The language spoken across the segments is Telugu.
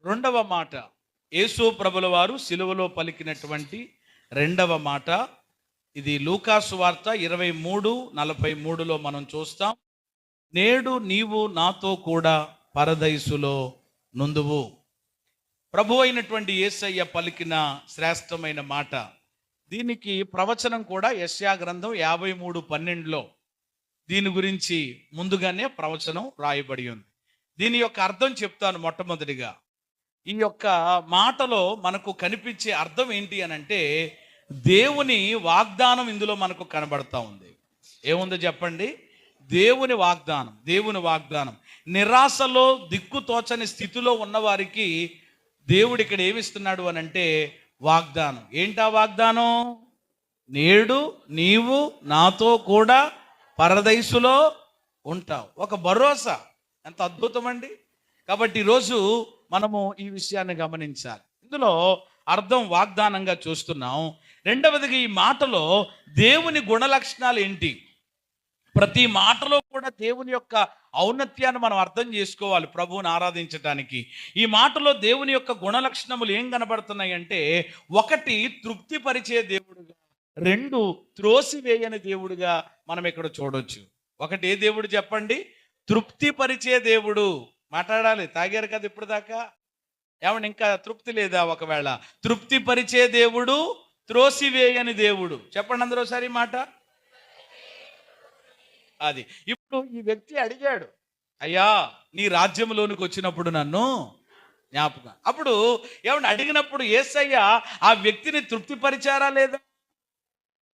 రెండవ మాట, యేసు ప్రభుల వారు సిలువలో పలికినటువంటి రెండవ మాట. ఇది లూకా సువార్త 23:43లో మనం చూస్తాం. నేడు నీవు నాతో కూడా పరదైసులో నుందువు. ప్రభు అయినటువంటి యేసయ్య పలికిన శ్రేష్టమైన మాట. దీనికి ప్రవచనం కూడా యెషయా గ్రంథం 53:12లో దీని గురించి ముందుగానే ప్రవచనం రాయబడి ఉంది. దీని యొక్క అర్థం చెప్తాను. మొట్టమొదటిగా ఈ యొక్క మాటలో మనకు కనిపించే అర్థం ఏంటి అని అంటే, దేవుని వాగ్దానం ఇందులో మనకు కనబడతా ఉంది. ఏముందో చెప్పండి? దేవుని వాగ్దానం. దేవుని వాగ్దానం. నిరాశలో దిక్కుతోచని స్థితిలో ఉన్నవారికి దేవుడు ఇక్కడ ఏమిస్తున్నాడు అని అంటే వాగ్దానం. ఏంటా వాగ్దానం? నేడు నీవు నాతో కూడా పరదైసులో ఉంటావు. ఒక భరోసా. ఎంత అద్భుతం అండి! కాబట్టి ఈరోజు మనము ఈ విషయాన్ని గమనించాలి. ఇందులో అర్థం వాగ్దానంగా చూస్తున్నాం. రెండవదిగా ఈ మాటలో దేవుని గుణలక్షణాలు ఏంటి? ప్రతి మాటలో కూడా దేవుని యొక్క ఔన్నత్యాన్ని మనం అర్థం చేసుకోవాలి ప్రభువుని ఆరాధించడానికి. ఈ మాటలో దేవుని యొక్క గుణలక్షణములు ఏం కనబడుతున్నాయి అంటే, ఒకటి తృప్తిపరిచే దేవుడుగా, రెండు త్రోసివేయని దేవుడుగా మనం ఇక్కడ చూడొచ్చు. ఒకటి ఏ దేవుడు చెప్పండి? తృప్తిపరిచే దేవుడు. మాట్లాడాలి. తాగారు కదా ఇప్పుడు దాకా? ఏమన్నా ఇంకా తృప్తి లేదా? ఒకవేళ తృప్తిపరిచే దేవుడు, త్రోసివేయని దేవుడు. చెప్పండి అందరూ ఒకసారి మాట. అది ఇప్పుడు ఈ వ్యక్తి అడిగాడు, అయ్యా నీ రాజ్యంలోనికి వచ్చినప్పుడు నన్ను జ్ఞాపకం. అప్పుడు ఏమన్నా అడిగినప్పుడు యేసయ్య ఆ వ్యక్తిని తృప్తిపరిచారా లేదా?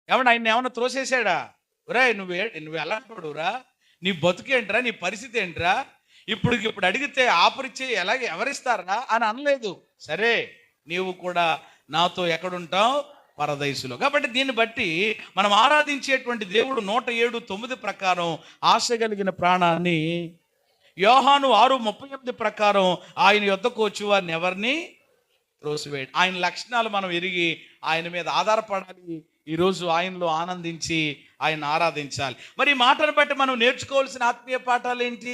ఏమన్నా ఆయన ఏమన్నా త్రోసేసాడా? ఒరే నువ్వు ఎలాంటోడురా, నీ బతుకేంట్రా, నీ పరిస్థితి ఏంట్రా, ఇప్పుడు అడిగితే ఆపరిచే ఎవరిస్తారా అని అనలేదు. సరే నీవు కూడా నాతో ఎక్కడుంటావు? పరదైసులో. కాబట్టి దీన్ని బట్టి మనం ఆరాధించేటువంటి దేవుడు 107:9 ప్రకారం ఆశ కలిగిన ప్రాణాన్ని, యోహాను 6:38 ప్రకారం ఆయన యొద్దకు వచ్చి వారిని ఎవరిని త్రోసివేయడు. ఆయన లక్షణాలు మనం ఎరిగి ఆయన మీద ఆధారపడాలి. ఈరోజు ఆయనలో ఆనందించి ఆయన ఆరాధించాలి. మరి ఈ మాటను బట్టి మనం నేర్చుకోవాల్సిన ఆత్మీయ పాఠాలు ఏంటి?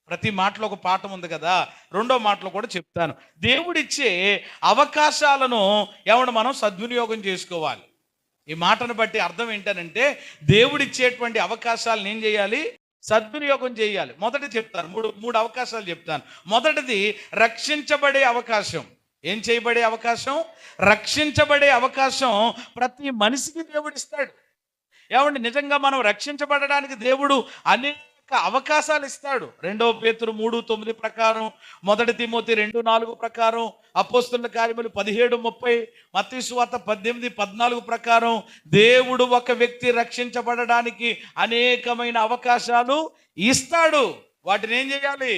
ప్రతి మాటలో ఒక పాఠం ఉంది కదా. రెండో మాటలో కూడా చెప్తాను. దేవుడిచ్చే అవకాశాలను మనం సద్వినియోగం చేసుకోవాలి. ఈ మాటను బట్టి అర్థం ఏంటనంటే, దేవుడిచ్చేటువంటి అవకాశాలను ఏం చేయాలి? సద్వినియోగం చేయాలి. మొదటి చెప్తాను, మూడు అవకాశాలు చెప్తాను. మొదటిది రక్షించబడే అవకాశం. ఏం చేయబడే అవకాశం? రక్షించబడే అవకాశం ప్రతి మనిషికి దేవుడు ఇస్తాడు. నిజంగా మనం రక్షించబడడానికి దేవుడు అనేక అవకాశాలు ఇస్తాడు. 2 పేతురు 3:9 ప్రకారం, 1 తిమోతి 2:4 ప్రకారం, అపోస్తలుల కార్యములు 17:30, మత్తయి సువార్త 18:14 ప్రకారం దేవుడు ఒక వ్యక్తి రక్షించబడడానికి అనేకమైన అవకాశాలు ఇస్తాడు. వాటిని ఏం చేయాలి?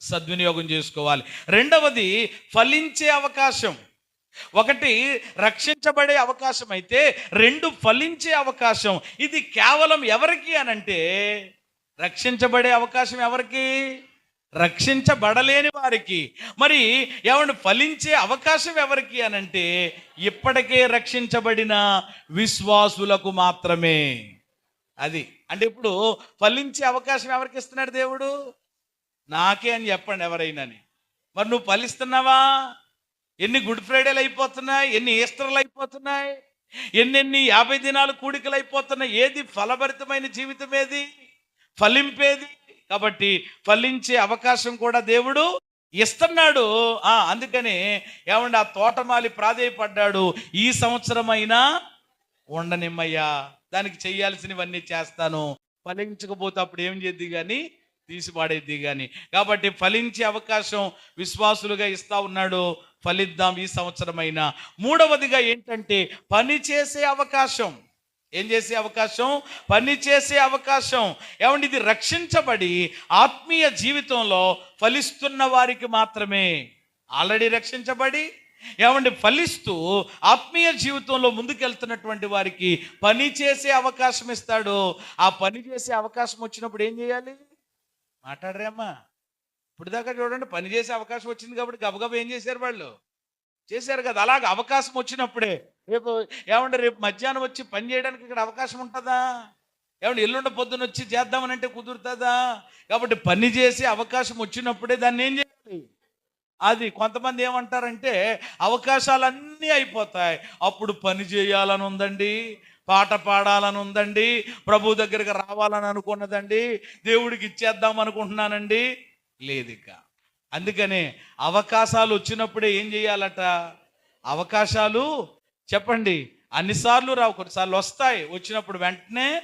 సద్వినియోగం చేసుకోవాలి. రెండవది ఫలించే అవకాశం. ఒకటి రక్షించబడే అవకాశం అయితే, రెండు ఫలించే అవకాశం. ఇది కేవలం ఎవరికి అనంటే, రక్షించబడే అవకాశం ఎవరికి? రక్షించబడలేని వారికి. మరి ఫలించే అవకాశం ఎవరికి అనంటే, ఇప్పటికే రక్షించబడిన విశ్వాసులకు మాత్రమే. అది అంటే ఇప్పుడు ఫలించే అవకాశం ఎవరికి ఇస్తున్నాడు దేవుడు? నాకే అని చెప్పండి ఎవరైనాని. మరి నువ్వు ఫలిస్తున్నావా? ఎన్ని గుడ్ ఫ్రైడేలు అయిపోతున్నాయి, ఎన్ని ఈస్టర్లు అయిపోతున్నాయి, ఎన్నెన్ని 50 దినాలు కూడికలు అయిపోతున్నాయి. ఏది ఫలభరితమైన జీవితం? ఏది ఫలింపేది? కాబట్టి ఫలించే అవకాశం కూడా దేవుడు ఇస్తున్నాడు. అందుకని ఆ తోటమాలి ప్రాధేయపడ్డాడు, ఈ సంవత్సరం అయినా ఉండనిమ్మయ్యా, దానికి చెయ్యాల్సినవన్నీ చేస్తాను, ఫలించకపోతే అప్పుడు ఏం చేద్ది కానీ తీసిపాడేద్ది కానీ. కాబట్టి ఫలించే అవకాశం విశ్వాసులుగా ఇస్తా ఉన్నాడు. ఫలిద్దాం ఈ సంవత్సరమైనా. మూడవదిగా ఏంటంటే పని చేసే అవకాశం. ఏం చేసే అవకాశం? పని చేసే అవకాశం. ఇది రక్షించబడి ఆత్మీయ జీవితంలో ఫలిస్తున్న వారికి మాత్రమే. ఆల్రెడీ రక్షించబడి ఫలిస్తూ ఆత్మీయ జీవితంలో ముందుకెళ్తున్నటువంటి వారికి పని చేసే అవకాశం ఇస్తాడు. ఆ పని చేసే అవకాశం వచ్చినప్పుడు ఏం చేయాలి? మాట్లాడరేమ్మా? ఇప్పుడు దాకా చూడండి, పని చేసే అవకాశం వచ్చింది కాబట్టి గబగబా ఏం చేశారు? వాళ్ళు చేశారు కదా. అలాగ అవకాశం వచ్చినప్పుడే రేపు మధ్యాహ్నం వచ్చి పని చేయడానికి ఇక్కడ అవకాశం ఉంటుందా? ఏమంటే ఎల్లుండ పొద్దున వచ్చి చేద్దామనంటే కుదురుతుందా? కాబట్టి పని చేసే అవకాశం వచ్చినప్పుడే దాన్ని ఏం చేయాలి? అది కొంతమంది ఏమంటారంటే అవకాశాలన్నీ అయిపోతాయి, అప్పుడు పని చేయాలని ఉందండి, పాట పాడాలని ఉందండి, ప్రభు దగ్గరికి రావాలని అనుకున్నదండి, దేవుడికి ఇచ్చేద్దాం అనుకుంటున్నానండి. లేదు ఇక. అందుకనే అవకాశాలు వచ్చినప్పుడే ఏం చేయాలట? అవకాశాలు చెప్పండి, అన్నిసార్లు రావు, కొన్నిసార్లు వస్తాయి. వచ్చినప్పుడు వెంటనే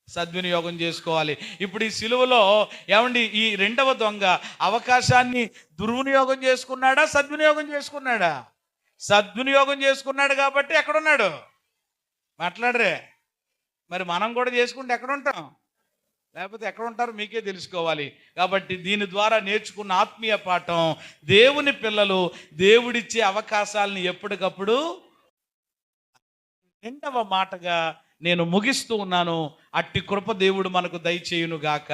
సద్వినియోగం చేసుకోవాలి. ఇప్పుడు ఈ సిలువలో ఏమండి, ఈ రెండవ దొంగ అవకాశాన్ని దుర్వినియోగం చేసుకున్నాడా, సద్వినియోగం చేసుకున్నాడా? సద్వినియోగం చేసుకున్నాడు కాబట్టి ఎక్కడున్నాడు? మాట్లాడరే. మరి మనం కూడా చేసుకుంటే ఎక్కడ ఉంటాం? లేకపోతే ఎక్కడ ఉంటారు మీకే తెలుసుకోవాలి. కాబట్టి దీని ద్వారా నేర్చుకున్న ఆత్మీయ పాఠం, దేవుని పిల్లలు దేవుడిచ్చే అవకాశాలను ఎప్పటికప్పుడు. రెండవ మాటగా నేను ముగిస్తూ ఉన్నాను. అట్టి కృప దేవుడు మనకు దయచేయును గాక.